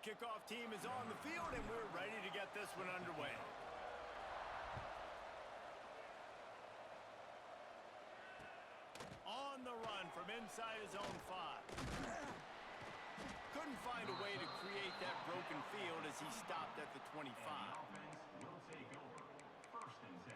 Kickoff team is on the field, and we're ready to get this one underway. On the run from inside his own 5. Couldn't find a way to create that broken field as he stopped at the 25. And the offense will take over. 1st and 10.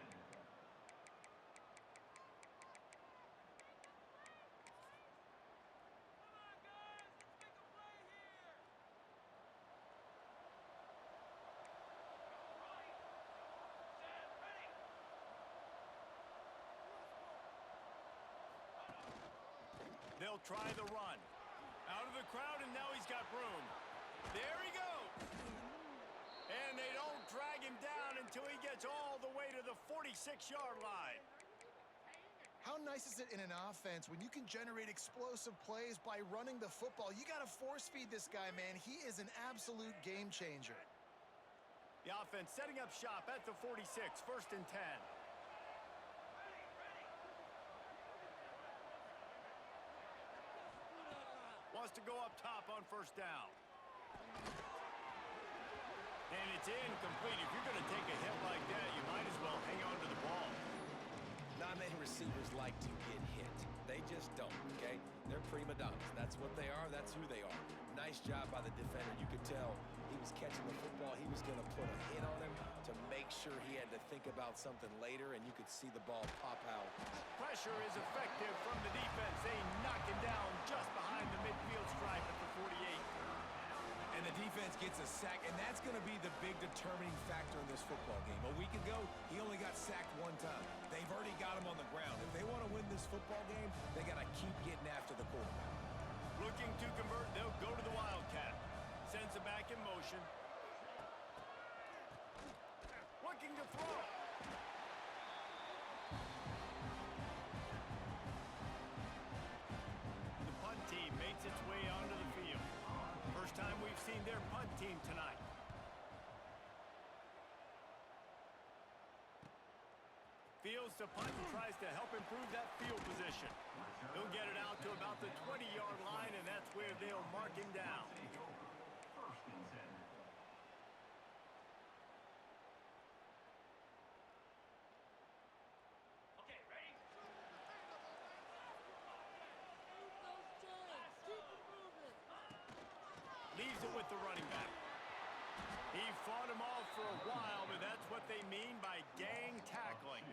They'll try the run. Out of the crowd, and now he's got room. There he goes. And they don't drag him down until he gets all the way to the 46-yard line. How nice is it in an offense when you can generate explosive plays by running the football? You got to force feed this guy, man. He is an absolute game changer. The offense setting up shop at the 46, 1st and 10. Wants to go up top on 1st down. And it's incomplete. If you're going to take a hit like that, you might as well hang on to the ball. Not many receivers like to get hit. They just don't, okay? They're prima donnas. That's what they are. That's who they are. Nice job by the defender. You could tell he was catching the football. He was going to put a hit on him to make sure he had to think about something later, and you could see the ball pop out. Pressure is effective from the defense. They knock him down just behind the midfield stripe at the 48. And the defense gets a sack, and that's going to be the big determining factor in this football game. A week ago, he only got sacked 1 time. They've already got him on the ground. If they want to win this football game, they got to keep getting after the quarterback. Looking to convert, they'll go to the Wildcat. Sends it back in motion. Looking to throw. The punt team makes its way onto the field. First time we've seen their punt team tonight. Fields to punt and tries to help improve that field position. He'll get it out to about the 20-yard line, and that's where they'll mark him down. 1st and 10. Okay, ready? Leaves it with the running back. He fought him off for a while, but that's what they mean by gang tackling.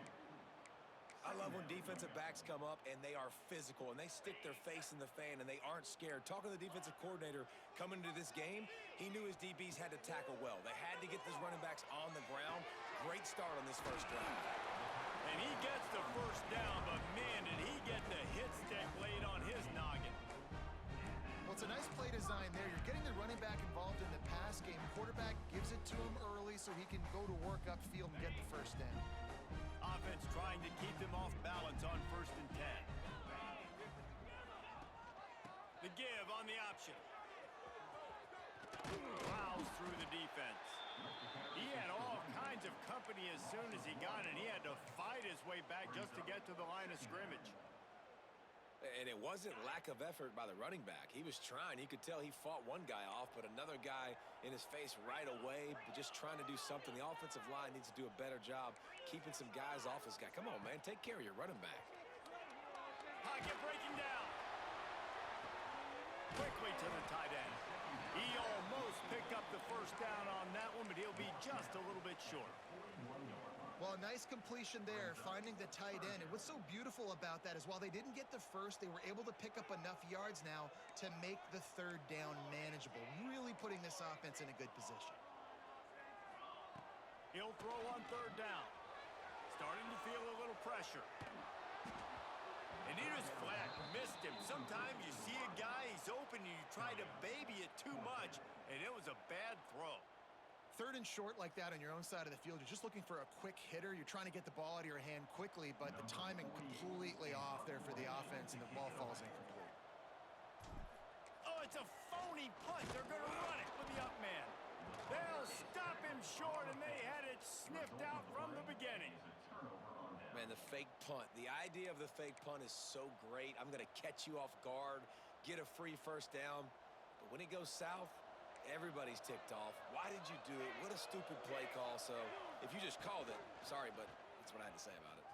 I love when defensive backs come up and they are physical and they stick their face in the fan and they aren't scared. Talking to the defensive coordinator coming into this game, he knew his DBs had to tackle well. They had to get these running backs on the ground. Great start on this first drive. And he gets the 1st down, but man, did he get the hit stick laid on his noggin. Well, it's a nice play design there. You're getting the running back involved in the pass game. Quarterback gives it to him early so he can go to work upfield and get the 1st down. Offense trying to keep them off balance on 1st and 10. The give on the option. Plows through the defense. He had all kinds of company as soon as he got it. He had to fight his way back just to get to the line of scrimmage. And it wasn't lack of effort by the running back. He was trying. You could tell he fought one guy off, but another guy in his face right away, just trying to do something. The offensive line needs to do a better job keeping some guys off this guy. Come on, man. Take care of your running back. Pocket breaking down. Quickly to the tight end. He almost picked up the 1st down on that one, but he'll be just a little bit short. Well, a nice completion there, finding the tight end. And what's so beautiful about that is while they didn't get the 1st, they were able to pick up enough yards now to make the 3rd down manageable, really putting this offense in a good position. He'll throw on 3rd down. Starting to feel a little pressure. And he just flat missed him. Sometimes you see a guy, he's open, and you try to baby it too much, and it was a bad throw. 3rd and short like that on your own side of the field, you're just looking for a quick hitter. You're trying to get the ball out of your hand quickly, but the timing completely off there for the offense, and the ball falls incomplete. Oh, it's a phony punt. They're going to run it with the up man. They'll stop him short, and they had it sniffed out from the beginning. Man, the fake punt. The idea of the fake punt is so great. I'm going to catch you off guard, get a free 1st down. But when it goes south, Everybody's ticked off. Why did you do it? What a stupid play call. So if you just called it, sorry, but that's what I had to say about it.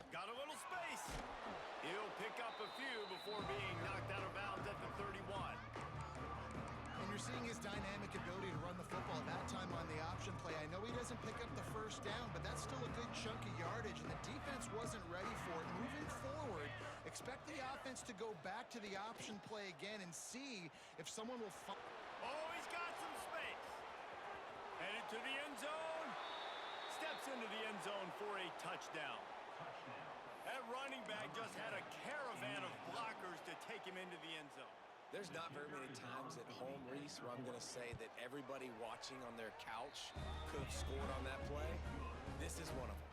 Got a little space. He'll pick up a few before being knocked out of bounds at the 31. And you're seeing his dynamic ability to run the football that time on the option play. I know he doesn't pick up the first down, but that's still a good chunk of yardage, and the defense wasn't ready for it. Moving forward, expect the offense to go back to the option play again and see if someone will find. Oh, he's got some space. Headed to the end zone. Steps into the end zone for a touchdown. That running back just had a caravan of blockers to take him into the end zone. There's not very many times at home, Reese, where I'm going to say that everybody watching on their couch could have scored on that play. This is one of them.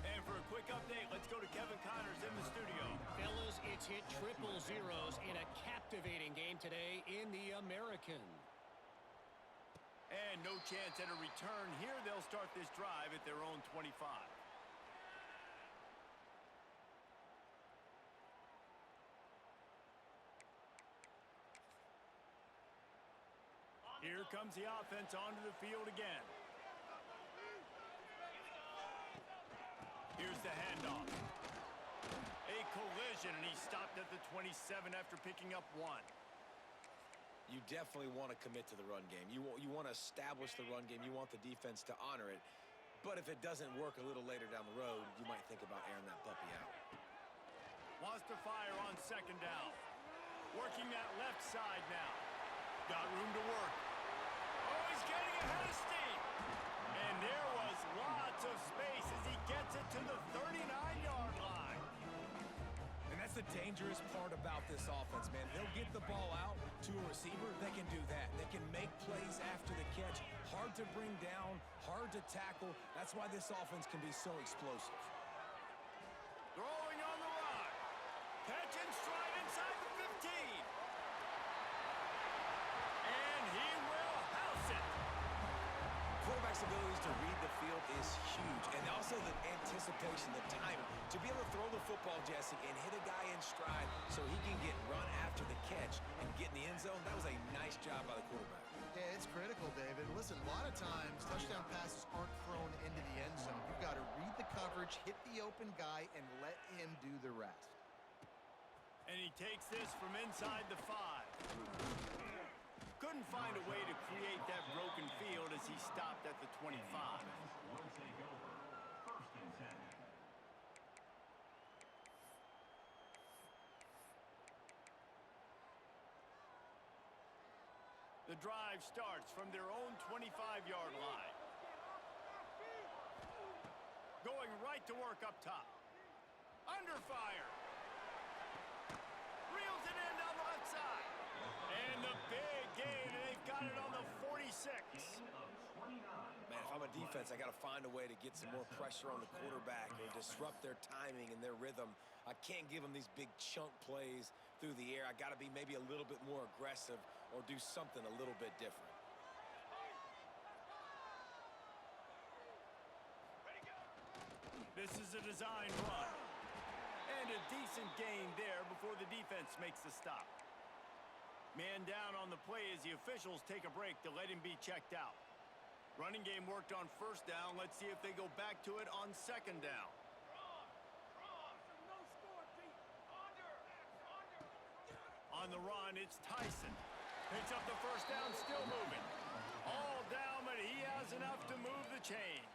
And for a quick update, let's go to Kevin Connors in the studio. Fellas, it's hit triple zeros in a captivating game today in the American. And no chance at a return here. They'll start this drive at their own 25. Here comes the offense onto the field again. Here's the handoff. A collision, and he stopped at the 27 after picking up one. You definitely want to commit to the run game. You want to establish the run game. You want the defense to honor it. But if it doesn't work a little later down the road, you might think about airing that puppy out. Wants to fire on second down. Working that left side now. Got room to work. Oh, he's getting ahead of steam. And there was lots of space as he gets it to the 39-yard line. And that's the dangerous part about this offense, man. They'll get the ball out to a receiver. They can do that. They can make plays after the catch. Hard to bring down, hard to tackle. That's why this offense can be so explosive. Throwing on the run. Catch and stride inside the 15. And he will house it. Quarterback's abilities to read the field is huge. And also the anticipation, the timing. To be able to throw the football, Jesse, and hit a guy in stride so he can get run after the catch and get in the end zone, that was a nice job by the quarterback. Yeah, it's critical, David. Listen, a lot of times touchdown passes aren't thrown into the end zone. You've got to read the coverage, hit the open guy, and let him do the rest. And he takes this from inside the 5. Couldn't find a way to create that broken field as he stopped at the 25. Will take over. First and 10. The drive starts from their own 25-yard line. Going right to work up top. Under fire. Reels it in down the left side. And the big gain, and they've got it on the 46. Man, if I'm a defense, I got to find a way to get some more pressure on the quarterback or disrupt their timing and their rhythm. I can't give them these big chunk plays through the air. I got to be maybe a little bit more aggressive or do something a little bit different. This is a design run. And a decent gain there before the defense makes the stop. Man down on the play as the officials take a break to let him be checked out. Running game worked on first down. Let's see if they go back to it on second down. On the run, it's Tyson. Picks up the first down, still moving. All down, but he has enough to move the chains.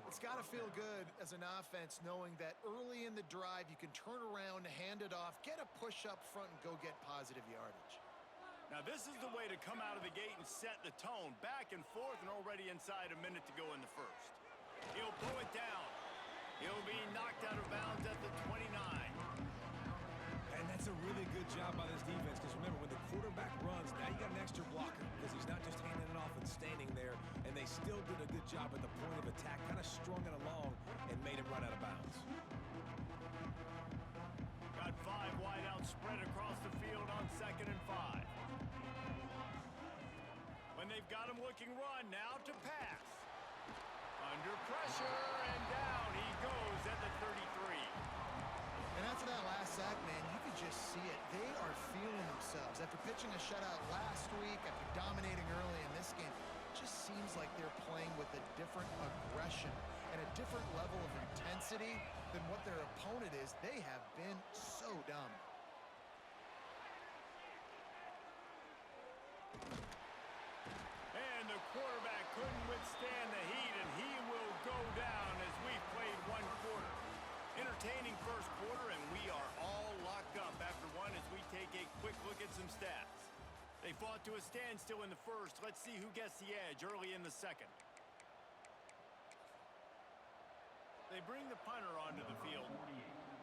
It's got to feel good as an offense knowing that early in the drive you can turn around, hand it off, get a push up front, and go get positive yardage. Now this is the way to come out of the gate and set the tone. Back and forth and already inside a minute to go in the first. He'll pull it down. He'll be knocked out of bounds at the 29. And that's a really good job by this defense because remember, when the quarterback runs, now you got an extra blocker because he's not just handing it off and standing there, and they still did a good job at the point of attack, kind of strung it along and made him run out of bounds. Got 5 wide out spread across the field on second and 5. When they've got him looking run, now to pass. Under pressure, and down he goes at the 33. And after that last sack, man, you could just see it. They are feeling themselves. After pitching a shutout last week, after dominating early in this game, it just seems like they're playing with a different aggression and a different level of intensity than what their opponent is. They have been so dominant. And the quarterback couldn't withstand the heat, and he will go down as we've played one quarter. Entertaining first quarter, and we are all locked up after one as we take a quick look at some stats. They fought to a standstill in the first. Let's see who gets the edge early in the second. They bring the punter onto the field.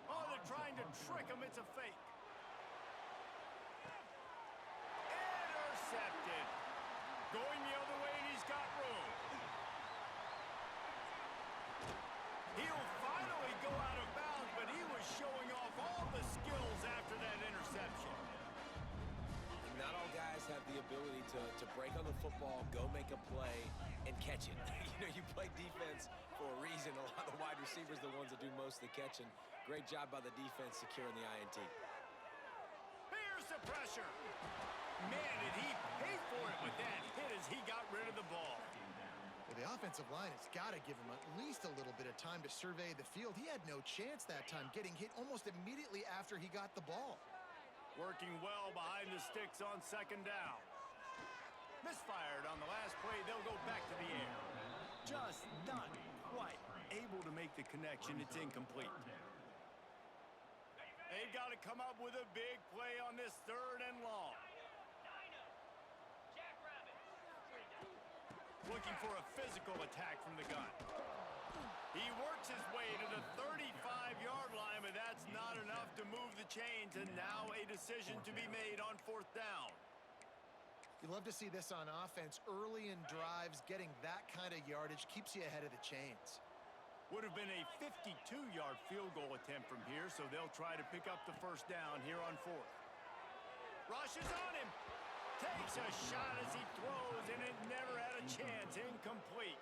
Oh, they're trying to trick him. It's a fake. Intercepted. Going the other way, and he's got room. He'll finally go out of bounds, but he was showing off all the skills after that interception. Not all guys have the ability to break on the football, go make a play, and catch it. You know, you play defense for a reason. A lot of the wide receivers are the ones that do most of the catching. Great job by the defense securing the INT. Here's the pressure. Man, did he pay for it with that hit as he got rid of the ball. Well, the offensive line has got to give him at least a little bit of time to survey the field. He had no chance that time, getting hit almost immediately after he got the ball. Working well behind the sticks on second down. Misfired on the last play. They'll go back to the air. Just not quite able to make the connection. It's incomplete. They've got to come up with a big play on this third and long. Looking for a physical attack from the gun. He works his way to the 35-yard line, but that's not enough to move the chains, and now a decision to be made on fourth down. You love to see this on offense. Early in drives, getting that kind of yardage keeps you ahead of the chains. Would have been a 52-yard field goal attempt from here, so they'll try to pick up the first down here on fourth. Rushes on him. Takes a shot as he throws, and it never had a chance. Incomplete.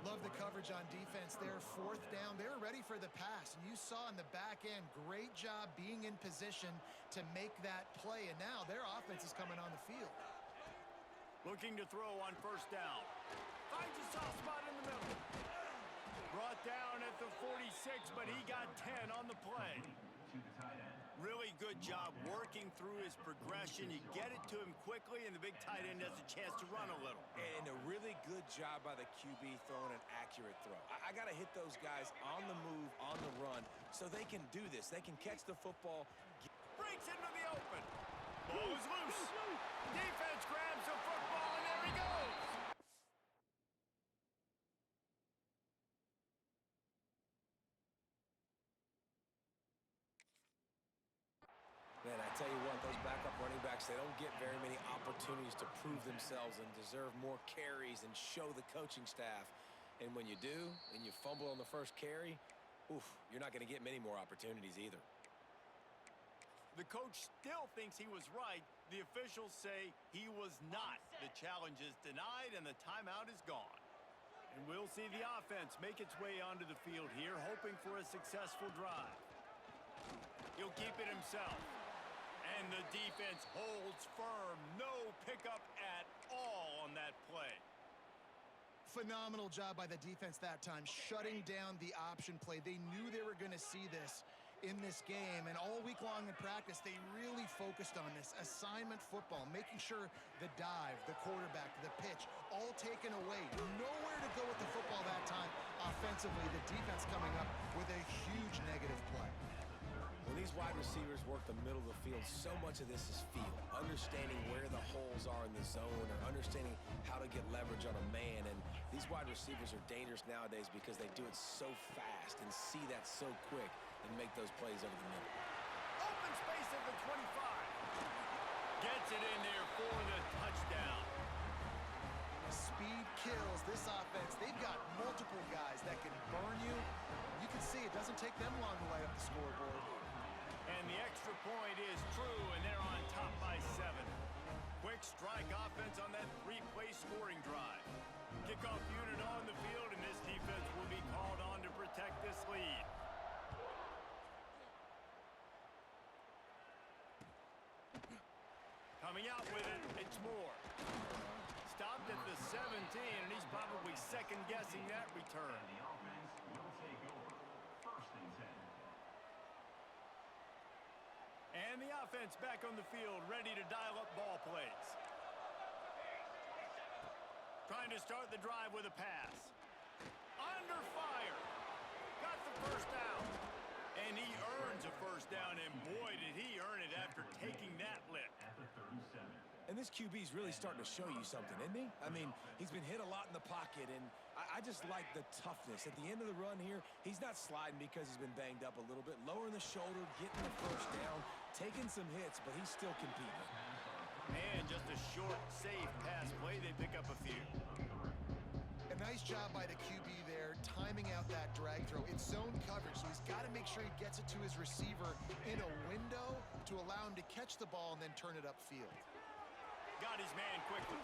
Love the coverage on defense there. Fourth down, they're ready for the pass. And you saw in the back end, great job being in position to make that play. And now their offense is coming on the field. Looking to throw on first down. Finds a soft spot in the middle. Brought down at the 46, but he got 10 on the play. Really good job working through his progression. You get it to him quickly, and the big tight end has a chance to run a little. And a really good job by the QB throwing an accurate throw. I got to hit those guys on the move, on the run, so they can do this. They can catch the football. Breaks into the open. Ball is loose. Defense grabs the football, and there he goes. Man, I tell you what, those backup running backs, they don't get very many opportunities to prove themselves and deserve more carries and show the coaching staff. And when you do, and you fumble on the first carry, oof, you're not going to get many more opportunities either. The coach still thinks he was right. The officials say he was not. The challenge is denied, and the timeout is gone. And we'll see the offense make its way onto the field here, hoping for a successful drive. He'll keep it himself. And the defense holds firm. No pickup at all on that play. Phenomenal job by the defense that time, shutting down the option play. They knew they were going to see this in this game, and all week long in practice, they really focused on this assignment football, making sure the dive, the quarterback, the pitch, all taken away. Nowhere to go with the football that time. Offensively, the defense coming up with a huge negative play. When these wide receivers work the middle of the field, so much of this is feel. Understanding where the holes are in the zone, or understanding how to get leverage on a man. And these wide receivers are dangerous nowadays because they do it so fast and see that so quick and make those plays over the middle. Open space at the 25. Gets it in there for the touchdown. Speed kills this offense. They've got multiple guys that can burn you. You can see it doesn't take them long to light up the scoreboard. And the extra point is true, and they're on top by 7. Quick strike offense on that 3-play scoring drive. Kickoff unit on the field, and this defense will be called on to protect this lead. Going out with it. It's more. Stopped at the 17, and he's probably second-guessing that return. The offense will take over. First and 10. And the offense back on the field, ready to dial up ball plays. Trying to start the drive with a pass. Under fire. Got the first down. And he earns a first down, and boy, did he earn it after taking that lick. At the 37. And this QB's really starting to show you something, isn't he? I mean, he's been hit a lot in the pocket, and I just like the toughness. At the end of the run here, he's not sliding because he's been banged up a little bit. Lowering the shoulder, getting the first down, taking some hits, but he's still competing. And just a short, safe pass play. They pick up a few. A nice job by the QB there, timing out that drag throw. It's zone coverage, so he's got to make sure he gets it to his receiver in a window to allow him to catch the ball and then turn it upfield. Got his man quickly.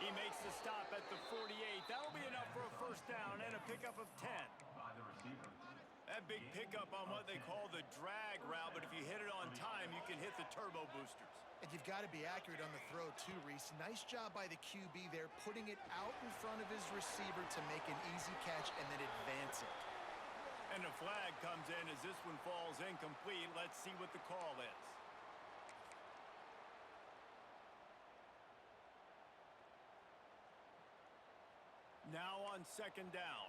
He makes the stop at the 48. That'll be enough for a first down and a pickup of 10. By the receiver. That big pickup on what they call the drag route, but if you hit it on time, you can hit the turbo boosters. And you've got to be accurate on the throw too, Reese. Nice job by the QB there, putting it out in front of his receiver to make an easy catch and then advance it. And a flag comes in as this one falls incomplete. Let's see what the call is. Now on second down.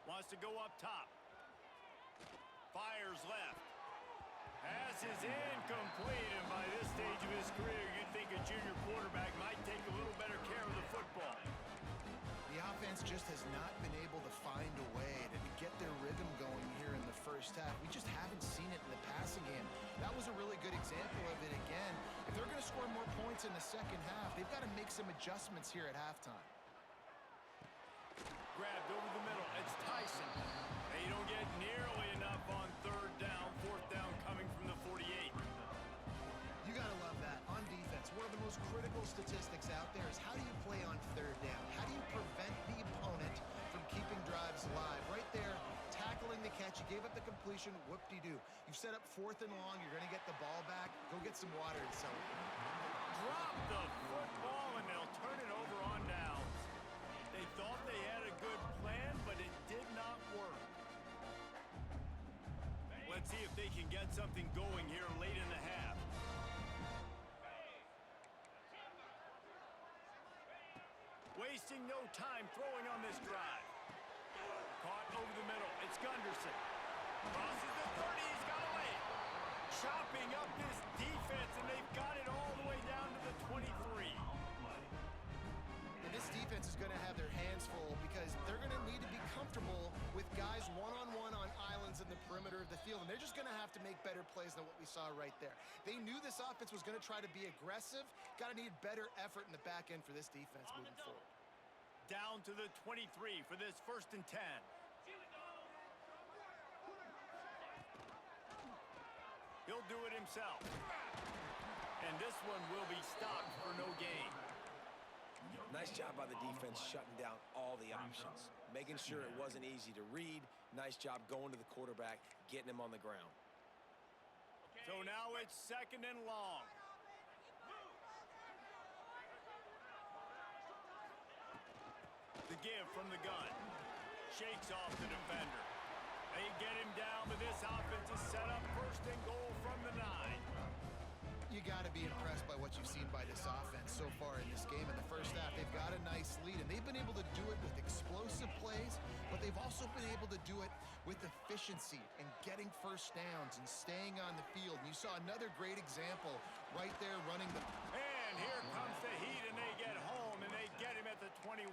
Wants to go up top. Fires left. Pass is incomplete, and by this stage of his career, you'd think a junior quarterback might take a little better care of the football. The offense just has not been able to find a way to get their rhythm going here in the first half. We just haven't seen it in the passing game. That was a really good example of it again. If they're going to score more points in the second half, they've got to make some adjustments here at halftime. Grabbed over the middle. It's Tyson. They don't get nearly enough on third down. Fourth down coming from the 48. You got to love that. On defense, one of the most critical statistics out there is how do you play on third down? How do you prevent the opponent from keeping drives alive? Right there, tackling the catch. You gave up the completion. Whoop-de-doo. You've set up fourth and long. You're going to get the ball back. Go get some water and celebrate. Drop the football, and they'll turn it over on downs. They thought they had a good plan, but it did not work. Let's see if they can get something going here late in the half. Wasting no time throwing on this drive. Caught over the middle. It's Gunderson. Crosses the 30. He's got away. Chopping up this defense, and they've got it all the way down to the 23. And this defense is going to have their hands full because they're going to need to be comfortable with guys one-on-one on islands in the perimeter of the field. And they're just going to have to make better plays than what we saw right there. They knew this offense was going to try to be aggressive. Got to need better effort in the back end for this defense moving forward. Down to the 23 for this first and 10. He'll do it himself. And this one will be stopped for no gain. Nice job by the defense shutting down all the options, making sure it wasn't easy to read. Nice job going to the quarterback, getting him on the ground. So now it's second and long. The give from the gun. Shakes off the defender. They get him down, but this offense is set up first and goal from the 9. You got to be impressed by what you've seen by this offense so far in this game. In the first half, they've got a nice lead, and they've been able to do it with explosive plays, but they've also been able to do it with efficiency and getting first downs and staying on the field. And you saw another great example right there running the... And here comes the heat, and they get home, and they get him at the 21.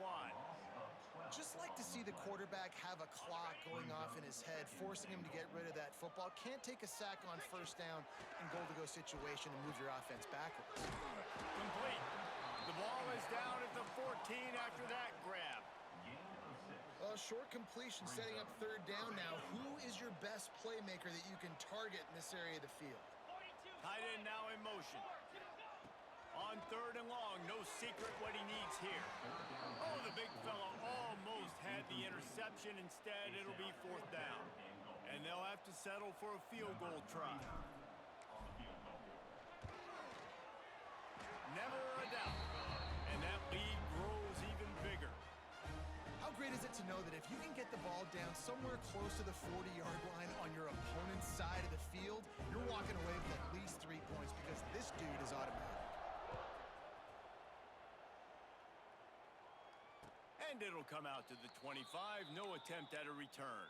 Just like to see the quarterback have a clock going off in his head, forcing him to get rid of that football. Can't take a sack on first down and goal-to-go situation and move your offense backwards. Complete. The ball is down at the 14 after that grab. Short completion setting up third down now. Who is your best playmaker that you can target in this area of the field? Tight end now in motion. On third and long, no secret what he needs here. Oh, the big fella almost had the interception. Instead, it'll be fourth down. And they'll have to settle for a field goal try. Never a doubt. And that lead grows even bigger. How great is it to know that if you can get the ball down somewhere close to the 40-yard line on your opponent's side of the field, you're walking away with at least 3 points because this dude is automatic. And it'll come out to the 25. No attempt at a return.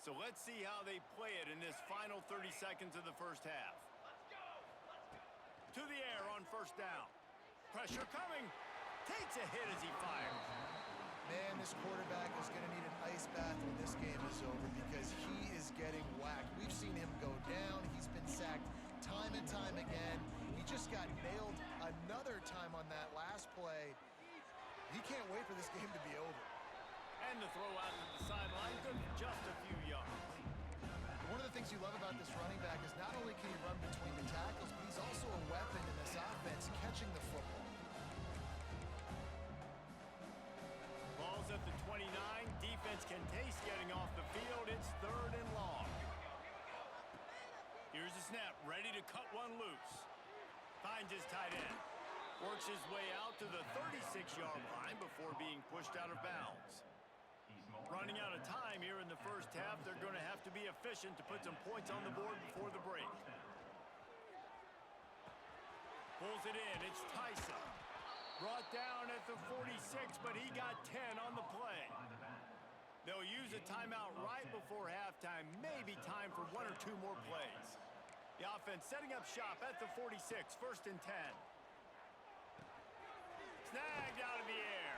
So let's see how they play it in this final 30 seconds of the first half. To the air on first down. Pressure coming. Takes a hit as he fires. Man, this quarterback is going to need an ice bath when this game is over because he is getting whacked. We've seen him go down. He's been sacked time and time again. He just got nailed another time on that last play. He can't wait for this game to be over. And the throw out to the sideline, good for just a few yards. One of the things you love about this running back is not only can he run between the tackles, but he's also a weapon in this offense, catching the football. Ball's at the 29. Defense can taste getting off the field. It's 3rd and long. Here's the snap, ready to cut one loose. Finds his tight end. Works his way out to the 36-yard line before being pushed out of bounds. Running out of time here in the first half, they're going to have to be efficient to put some points on the board before the break. Pulls it in, it's Tyson. Brought down at the 46, but he got 10 on the play. They'll use a timeout right before halftime, maybe time for 1 or 2 more plays. The offense setting up shop at the 46, 1st and 10. Snagged out of the air.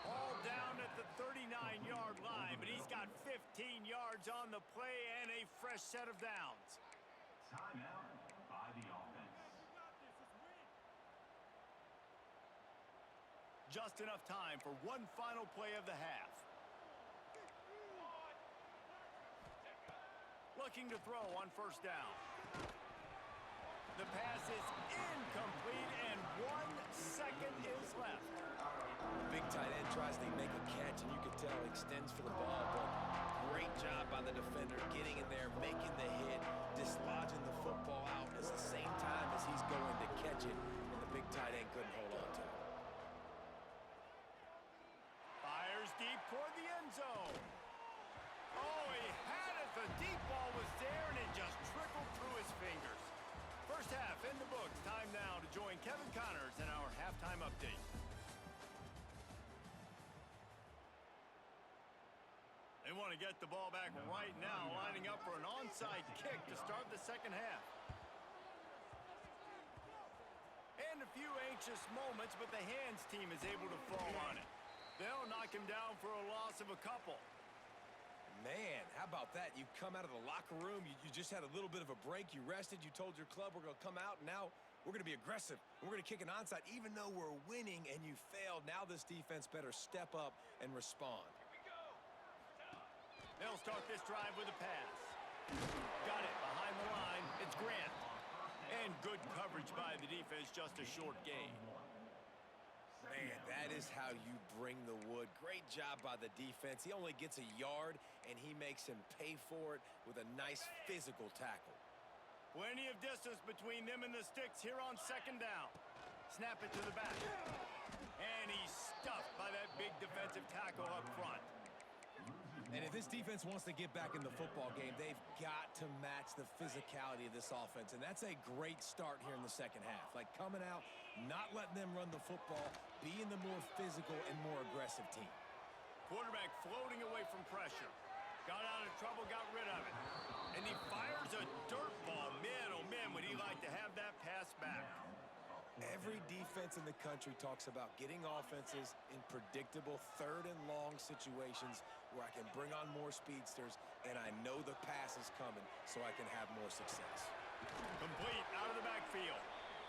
All down at the 39-yard line, but he's got 15 yards on the play and a fresh set of downs. Timeout by the offense. Just enough time for one final play of the half. Looking to throw on first down. The pass is incomplete, and 1 second is left. Big tight end tries to make a catch, and you can tell he extends for the ball, but great job by the defender getting in there, making the hit, dislodging the football out at the same time as he's going to catch it, and the big tight end couldn't hold on to it. Fires deep toward the end zone. Oh, he had it. The deep ball was there, and it just trickled through his fingers. First half in the books. Time now to join Kevin Connors in our halftime update. They want to get the ball back right now, lining up for an onside kick to start the second half. And a few anxious moments, but the hands team is able to fall on it. They'll knock him down for a loss of a couple. Man, how about that? You come out of the locker room, you just had a little bit of a break, you rested, you told your club we're going to come out, and now we're going to be aggressive. We're going to kick an onside, even though we're winning and you failed. Now this defense better step up and respond. They'll start this drive with a pass. Got it behind the line. It's Grant. And good coverage by the defense, just a short gain. Man, that is how you bring the wood. Great job by the defense. He only gets a yard, and he makes him pay for it with a nice physical tackle. Plenty of distance between them and the sticks here on second down. Snap it to the back. And he's stuffed by that big defensive tackle up front. And if this defense wants to get back in the football game, they've got to match the physicality of this offense. And that's a great start here in the second half. Like coming out, not letting them run the football, being the more physical and more aggressive team. Quarterback floating away from pressure. Got out of trouble, got rid of it. And he fires a dirt ball. Man, oh man, would he like to have that pass back. Every defense in the country talks about getting offenses in predictable 3rd and long situations where I can bring on more speedsters and I know the pass is coming so I can have more success. Complete out of the backfield.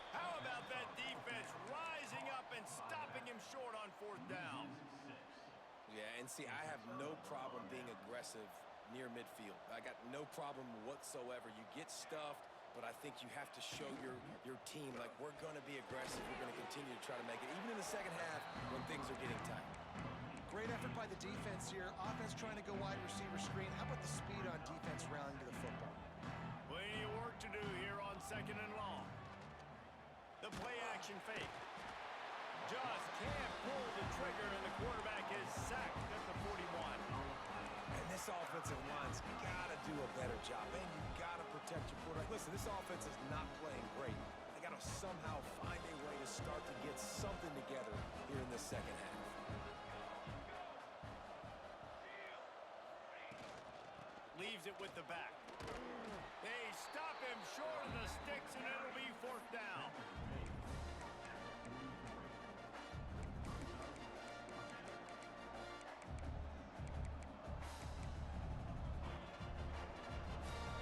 How about that defense rising up and stopping him short on 4th down? Yeah, and see, I have no problem being aggressive near midfield. I got no problem whatsoever. You get stuffed, but I think you have to show your team, like, we're going to be aggressive. We're going to continue to try to make it, even in the second half when things are getting tight. Great effort by the defense here. Offense trying to go wide receiver screen. How about the speed on defense rallying to the football? Plenty of work to do here on 2nd and long. The play action fake. Just can't pull the trigger, and the quarterback is sacked at the 41. And this offensive line's got to do a better job. Man, you got to protect your quarterback. Listen, this offense is not playing great. They got to somehow find a way to start to get something together here in this second half. Leaves it with the back. They stop him short of the sticks, and it'll be 4th down.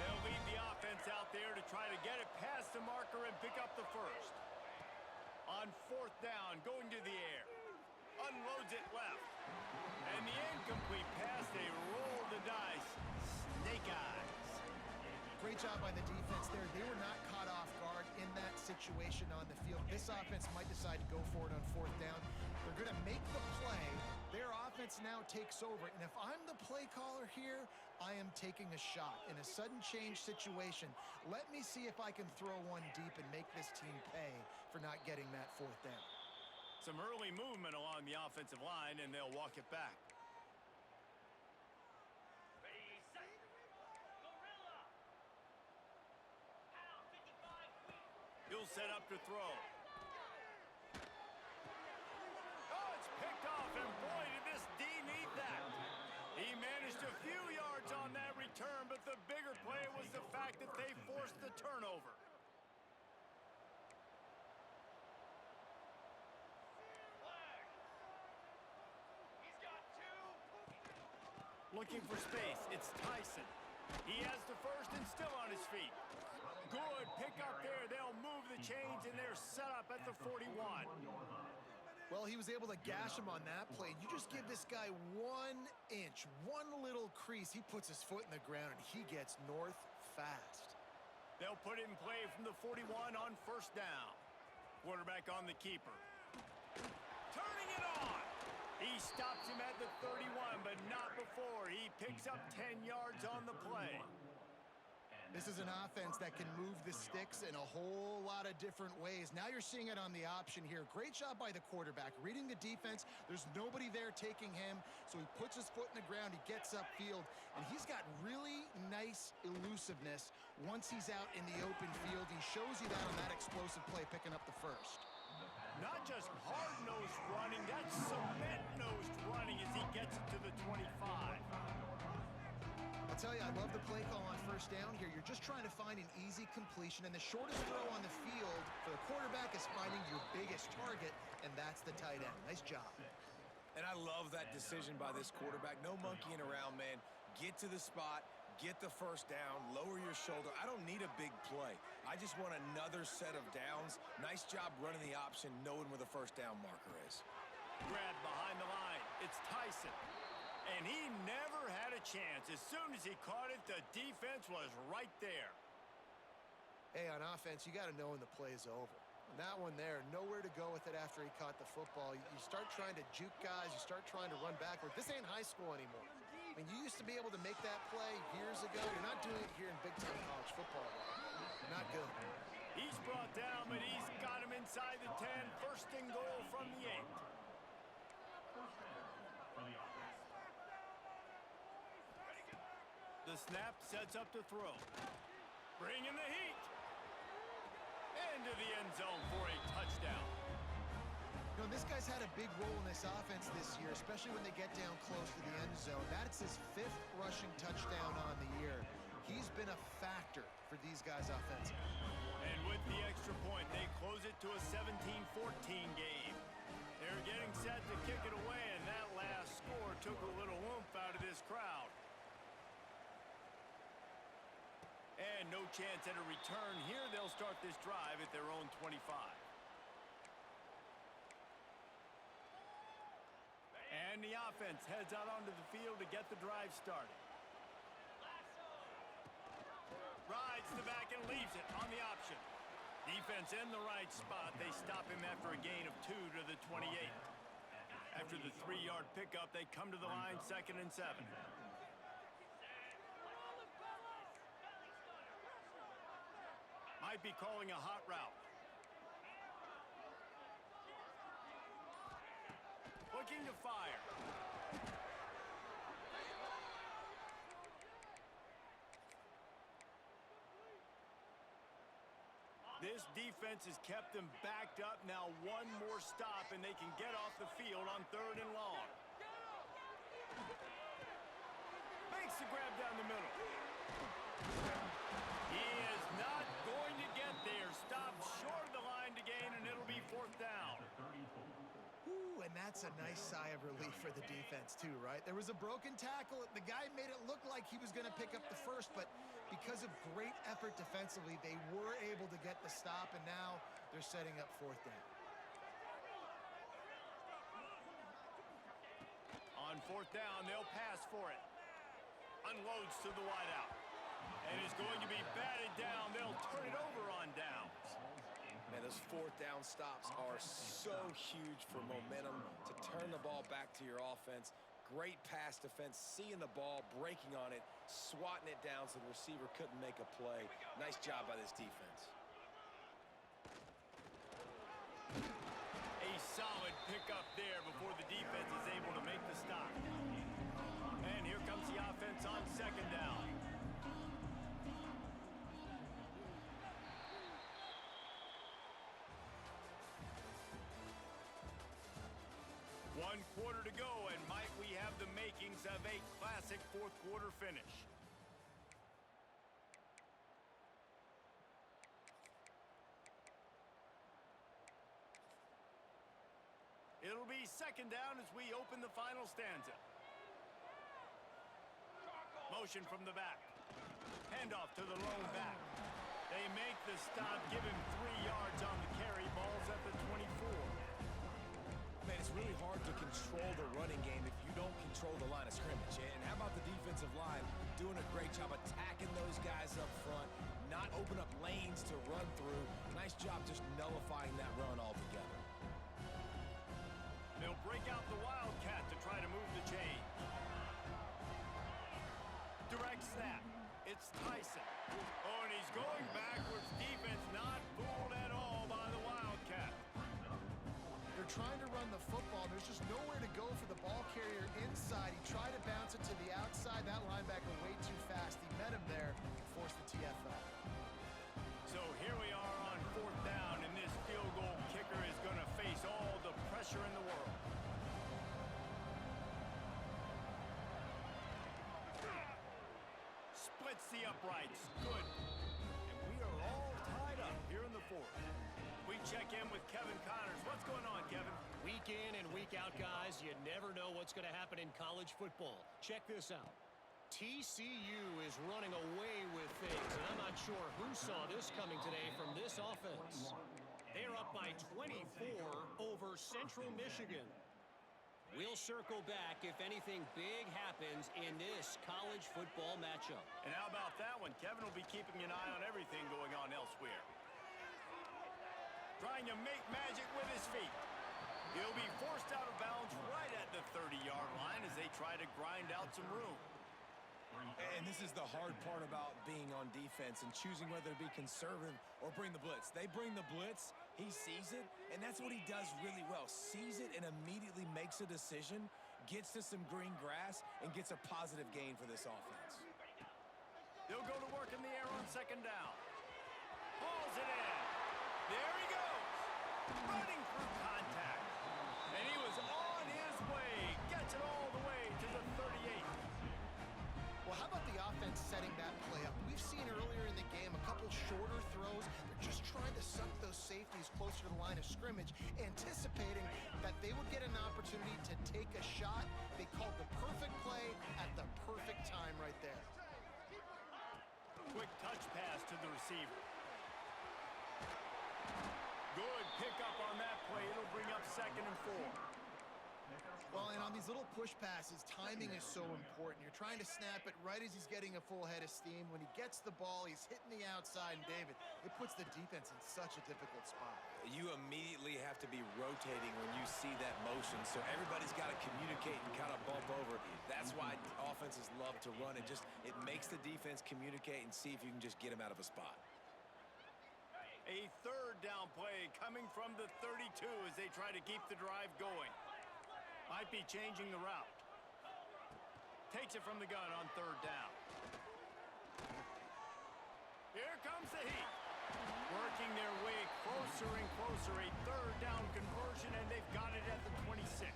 They'll lead the offense out there to try to get it past the marker and pick up the first. On 4th down, going to the air. Unloads it left. And the incomplete pass, they roll the dice. Snake eyes. Great job by the defense there. They were not caught off guard in that situation on the field. This offense might decide to go for it on 4th down. They're going to make the play. Their offense now takes over. And if I'm the play caller here, I am taking a shot. In a sudden change situation, let me see if I can throw one deep and make this team pay for not getting that 4th down. Some early movement along the offensive line, and they'll walk it back. He'll set up to throw. Oh, it's picked off, and boy, did this D need that. He managed a few yards on that return, but the bigger play was the fact that they forced the turnover. Looking for space, it's Tyson. He has the first and still on his feet. Good pick up there. They'll move the chains, and they're set up at the 41. Well, he was able to gash him on that play. You just give this guy 1 inch, one little crease. He puts his foot in the ground, and he gets north fast. They'll put it in play from the 41 on 1st down. Quarterback on the keeper. Turning it on. He stops him at the 31, but not before. He picks up 10 yards on the play. This is an offense that can move the sticks in a whole lot of different ways. Now you're seeing it on the option here. Great job by the quarterback. Reading the defense, there's nobody there taking him, so he puts his foot in the ground, he gets upfield, and he's got really nice elusiveness once he's out in the open field. He shows you that on that explosive play, picking up the first. Not just hard-nosed running, that's cement-nosed running as he gets it to the 25. I'll tell you, I love the play call on 1st down here. You're just trying to find an easy completion, and the shortest throw on the field for the quarterback is finding your biggest target, and that's the tight end. Nice job. And I love that decision by this quarterback. No monkeying around, man. Get to the spot, get the first down, lower your shoulder. I don't need a big play. I just want another set of downs. Nice job running the option, knowing where the first down marker is. Grab behind the line. It's Tyson. And he never had a chance. As soon as he caught it, the defense was right there. Hey, on offense, you got to know when the play's over. And that one there, nowhere to go with it after he caught the football. You start trying to juke guys. You start trying to run backward. This ain't high school anymore. I mean, you used to be able to make that play years ago. You're not doing it here in big-time college football. Not good. He's brought down, but he's got him inside the 10. 1st and goal from the 8. The snap sets up to throw. Bringing the heat. Into the end zone for a touchdown. You know, this guy's had a big role in this offense this year, especially when they get down close to the end zone. That's his 5th rushing touchdown on the year. He's been a factor for these guys offensively. And with the extra point, they close it to a 17-14 game. They're getting set to kick it away, and that last score took a little oomph out of this crowd. And no chance at a return here. They'll start this drive at their own 25. And the offense heads out onto the field to get the drive started. Rides the back and leaves it on the option. Defense in the right spot. They stop him after a gain of 2 to the 28. After the 3-yard pickup, they come to the line 2nd and 7. Might be calling a hot route. Looking to fire. This defense has kept them backed up. Now one more stop, and they can get off the field on 3rd and long. Makes the grab down the middle. He is not going to get there. Stopped short of the line to gain, and it'll be 4th down. Ooh, and that's a nice sigh of relief for the defense too, right? There was a broken tackle. The guy made it look like he was going to pick up the first, but because of great effort defensively, they were able to get the stop, and now they're setting up 4th down. On 4th down, they'll pass for it. Unloads to the wideout. And is going to be batted down. They'll turn it over on downs. Man, those 4th down stops are so huge for momentum to turn the ball back to your offense. Great pass defense, seeing the ball, breaking on it, swatting it down so the receiver couldn't make a play. Nice job by this defense. A solid pickup there before the defense is able to make the stop. And here comes the offense on 2nd down. One quarter to go, and might we have the makings of a classic 4th quarter finish. It'll be 2nd down as we open the final stanza. Motion from the back. Handoff to the lone back. They make the stop, give him 3 yards on the carry. Ball's at the 24. Man, it's really hard to control the running game if you don't control the line of scrimmage. And how about the defensive line doing a great job attacking those guys up front, not open up lanes to run through. Nice job just nullifying that run altogether. They'll break out the Wildcat to try to move the chain. Direct snap. It's Tyson. Oh, and he's going backwards. Defense not fooled at all by the Wildcat. They're trying to run the football. There's just nowhere to go for the ball carrier inside. He tried to bounce it to the outside. That linebacker way too fast. He met him there, forced the TFL. So here we are on 4th down, and this field goal kicker is going to face all the pressure in the world. Splits the uprights. Good. And we are all tied up here in the 4th. We check in with Kevin Connors. What's going on, Kevin? Week in and week out, guys, you never know what's going to happen in college football. Check this out. TCU is running away with things, and I'm not sure who saw this coming today from this offense. They're up by 24 over Central Michigan. We'll circle back if anything big happens in this college football matchup. And how about that one? Kevin will be keeping an eye on everything going on elsewhere. Trying to make magic with his feet. He'll be forced out of bounds right at the 30-yard line as they try to grind out some room. And this is the hard part about being on defense and choosing whether to be conservative or bring the blitz. They bring the blitz, he sees it, and that's what he does really well. Sees it and immediately makes a decision, gets to some green grass, and gets a positive gain for this offense. They'll go to work in the air on 2nd down. Hauls it in. There he goes. Running through contact. And he was on his way. Gets it all the way to the 38. Well, how about the offense setting that play up? We've seen earlier in the game a couple shorter throws. They're just trying to suck those safeties closer to the line of scrimmage, anticipating that they would get an opportunity to take a shot. They called the perfect play at the perfect time right there. Quick touch pass to the receiver. Good pickup on that play. It'll bring up 2nd and 4. Well, and on these little push passes, timing is so important. You're trying to snap it right as he's getting a full head of steam. When he gets the ball, he's hitting the outside, and David, it puts the defense in such a difficult spot. You immediately have to be rotating when you see that motion, so everybody's got to communicate and kind of bump over. That's why offenses love to run it. It makes the defense communicate and see if you can just get him out of a spot. A third down play coming from the 32 as they try to keep the drive going. Might be changing the route. Takes it from the gun on third down. Here comes the heat. Working their way closer and closer. A third down conversion, and they've got it at the 26.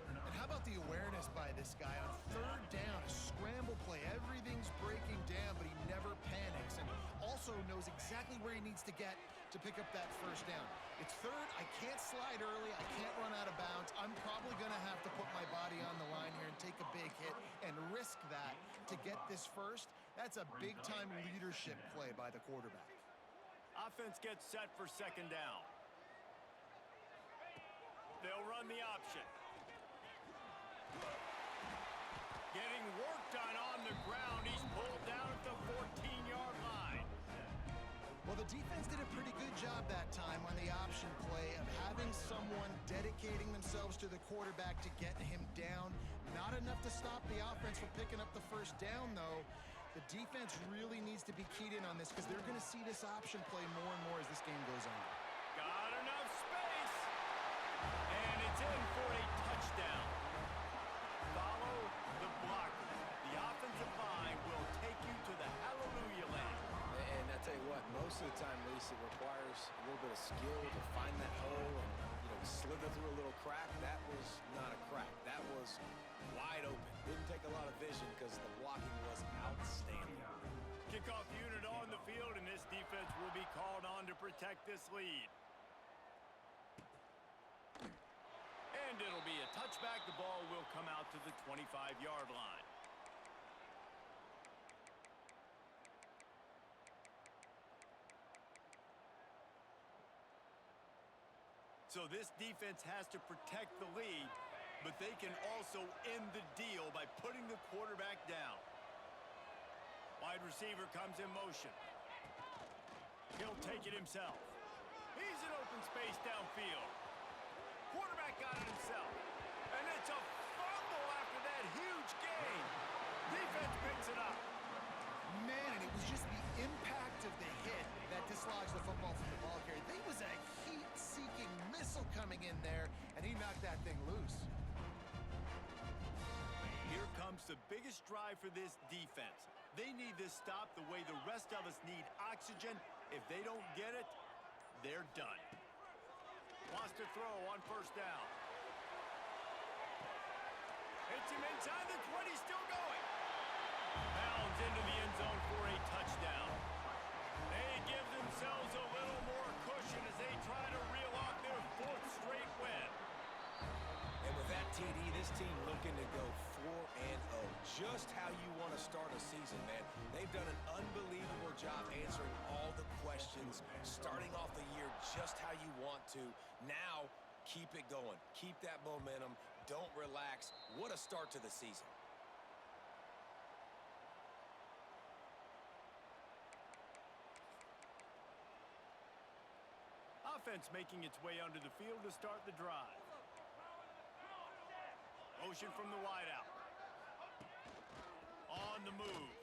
And how about the awareness by this guy on third down? A scramble play. Everything's breaking down, but he never panics and also knows exactly where he needs to get to pick up that first down. It's third. I can't slide early. I can't run out of bounds. I'm probably going to have to put my body on the line here and take a big hit and risk that to get this first. That's a big-time leadership play by the quarterback. Offense gets set for second down. They'll run the option. Getting work done on the ground. He's pulled down at the 14-yard line. Well, the defense did a pretty good job that time on the option play of having someone dedicating themselves to the quarterback to get him down. Not enough to stop the offense from picking up the first down, though. The defense really needs to be keyed in on this because they're going to see this option play more and more as this game goes on. Got enough space. And it's in for a touchdown. Follow the blocker. The offensive line will take you to the hallelujah land. And I tell you what, most of the time, Lisa, it requires a little bit of skill to find that hole and, slither through a little crack. That was not a crack. That was wide open. Didn't take a lot of vision because the blocking was outstanding. Kickoff unit on the field, and this defense will be called on to protect this lead. And it'll be a touchback. The ball will come out to the 25-yard line. So this defense has to protect the lead, but they can also end the deal by putting the quarterback down. Wide receiver comes in motion. He'll take it himself. He's in open space downfield. Quarterback got it himself. And it's a fumble after that huge gain. Defense picks it up. Man, and it was just the impact of the hit that dislodged the football from the ball carrier. There was a heat-seeking missile coming in there, and he knocked that thing loose. Here comes the biggest drive for this defense. They need this stop the way the rest of us need oxygen. If they don't get it, they're done. Wants to throw on first down. Hits him inside the 20, still going. Bounds into the end zone for a touchdown. They give themselves a little more cushion as they try to reel off their fourth straight win. And with that TD, this team looking to go 4-0. Just how you want to start a season, man. They've done an unbelievable job answering all the questions, starting off the year just how you want to. Now, keep it going. Keep that momentum. Don't relax. What a start to the season. Offense making its way onto the field to start the drive. Motion from the wideout. On the move.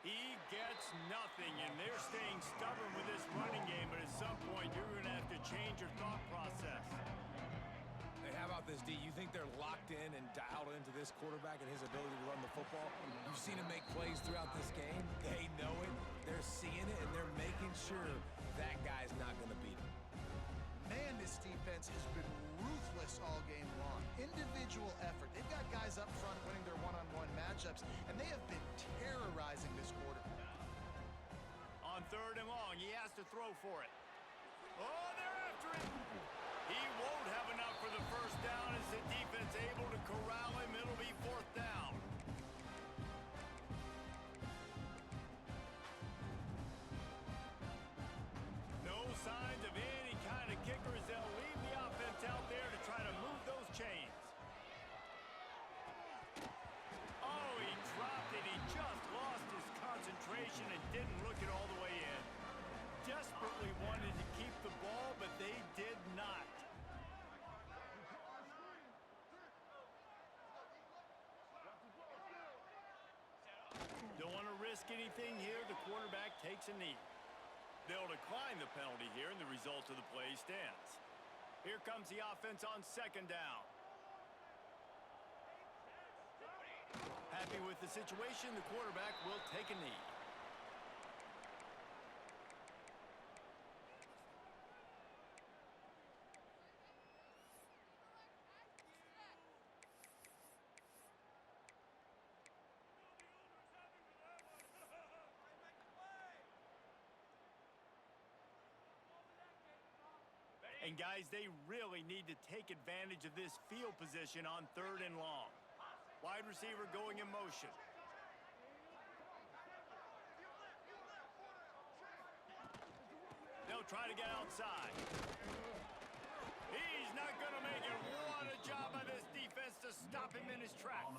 He gets nothing, and they're staying stubborn with this running game, but at some point you're going to have to change your thought process. Hey, how about this, D? You think they're locked in and dialed into this quarterback and his ability to run the football? You've seen him make plays throughout this game. They know it. They're seeing it, and they're making sure that guy's not going to beat him. Man, this defense has been ruthless all game long. Individual effort. They've got guys up front winning their one-on-one matchups, and they have been terrorizing this quarter. On third and long, he has to throw for it. Oh, they're after it. He won't have enough for the first down as the defense able to corral him. It'll be fourth down. No signs of any kind of kickers. They'll leave the offense out there to try to move those chains. they did not. Don't want to risk anything here. The quarterback takes a knee. They'll decline the penalty here, and the result of the play stands. Here comes the offense on second down. Happy with the situation, the quarterback will take a knee. And guys, they really need to take advantage of this field position on 3rd and long. Wide receiver going in motion. They'll try to get outside. He's not going to make it. What a job by this defense to stop him in his tracks.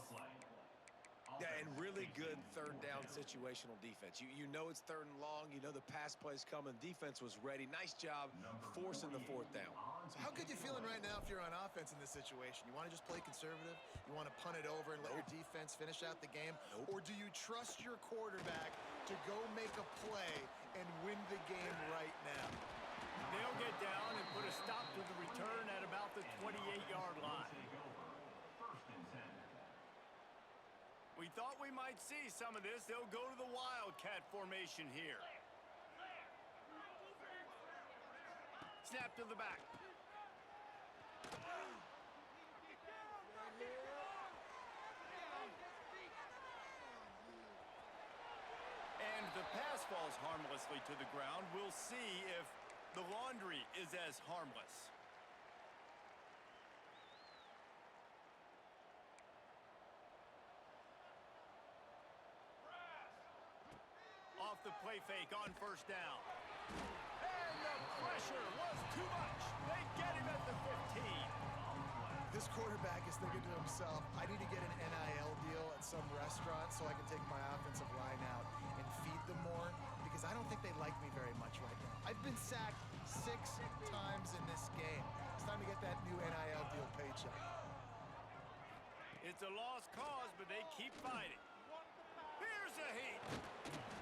Yeah, and really good 3rd down situational defense. You know it's 3rd and long. You know the pass play's coming. Defense was ready. Nice job forcing the 4th down. So how good you feeling right now if you're on offense in this situation? You want to just play conservative? You want to punt it over and let your defense finish out the game? Or do you trust your quarterback to go make a play and win the game right now? They'll get down and put a stop to the return at about the 28-yard line. We thought we might see some of this. They'll go to the Wildcat formation here. Snap to the back. And the pass falls harmlessly to the ground. We'll see if the laundry is as harmless. Off the play fake on 1st down. And the pressure was too much. They get him at the 15. This quarterback is thinking to himself, I need to get an NIL deal at some restaurant so I can take my offensive line out and feed them more, because I don't think they like me very much right now. I've been sacked 6 times in this game. It's time to get that new NIL deal paycheck. It's a lost cause, but they keep fighting. Here's a heat.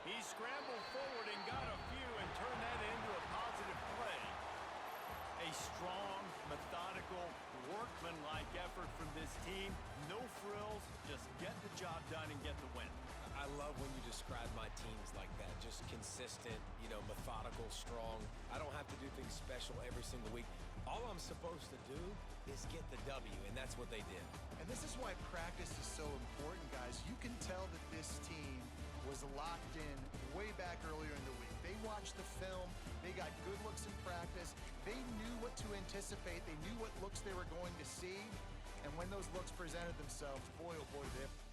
He scrambled forward and got a few and turned that into a positive play. A strong, methodical, workman-like effort from this team. No frills, just get the job done and get the win. I love when you describe my teams like that. Just consistent, methodical, strong. I don't have to do things special every single week. All I'm supposed to do is get the W, and that's what they did. And this is why practice is so important, guys. You can tell that this team was locked in way back earlier in the week. They watched the film. They got good looks in practice. They knew what to anticipate. They knew what looks they were going to see. And when those looks presented themselves, boy, oh boy, did they